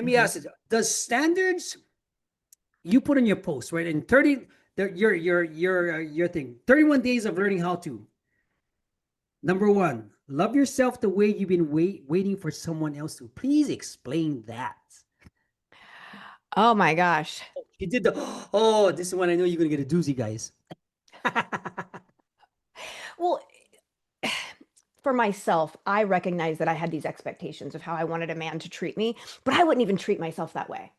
me ask you, does standards you put in your post, right? In 30, your thing, 31 days of learning how to. Number one, love yourself the way you've been waiting for someone else to. Please explain that. Oh my gosh. You did the, oh, this is when I know you're going to get a doozy, guys. Well, for myself, I recognize that I had these expectations of how I wanted a man to treat me, but I wouldn't even treat myself that way.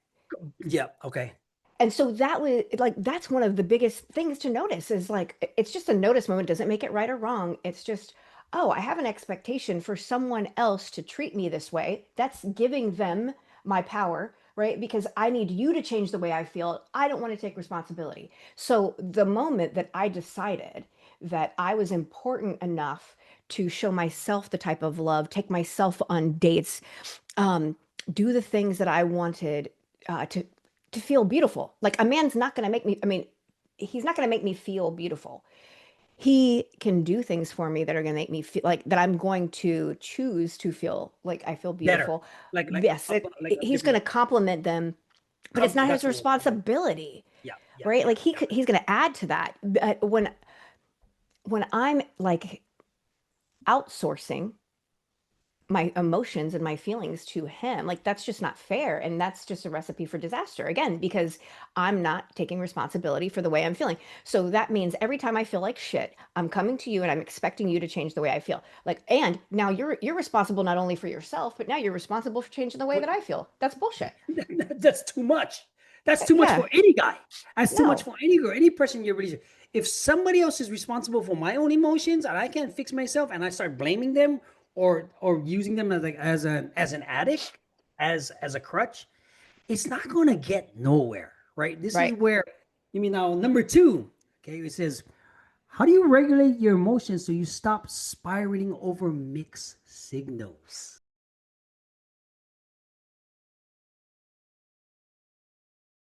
Yeah, okay. And so that was like, that's one of the biggest things to notice is like, it's just a notice moment. Doesn't make it right or wrong. It's just, oh, I have an expectation for someone else to treat me this way. That's giving them my power, right? Because I need you to change the way I feel. I don't want to take responsibility. So the moment that I decided that I was important enough to show myself the type of love, take myself on dates, um, do the things that I wanted to feel beautiful. Like a man's not going to make me. I mean, he's not going to make me feel beautiful. He can do things for me that are going to make me feel like that. I'm going to choose to feel like I feel Better. beautiful. Like, Yes, like a he's going different, to compliment them, but it's not that's his the word. Okay. responsibility, Yeah, yeah, right? yeah, Like yeah. he's going to add to that. But when I'm like outsourcing my emotions and my feelings to him. Like that's just not fair. And that's just a recipe for disaster again, because I'm not taking responsibility for the way I'm feeling. So that means every time I feel like shit, I'm coming to you and I'm expecting you to change the way I feel. Like, and now you're responsible not only for yourself, but now you're responsible for changing the way But that I feel. That's bullshit. that's too much. That's too much Yeah. for any guy. That's too much No. for any girl, any person you're really. If somebody else is responsible for my own emotions and I can't fix myself and I start blaming them or using them as like as an addict, as a crutch, it's not gonna get nowhere, right? This is Right. where you mean now number two. Okay, it says, how do you regulate your emotions so you stop spiraling over mixed signals?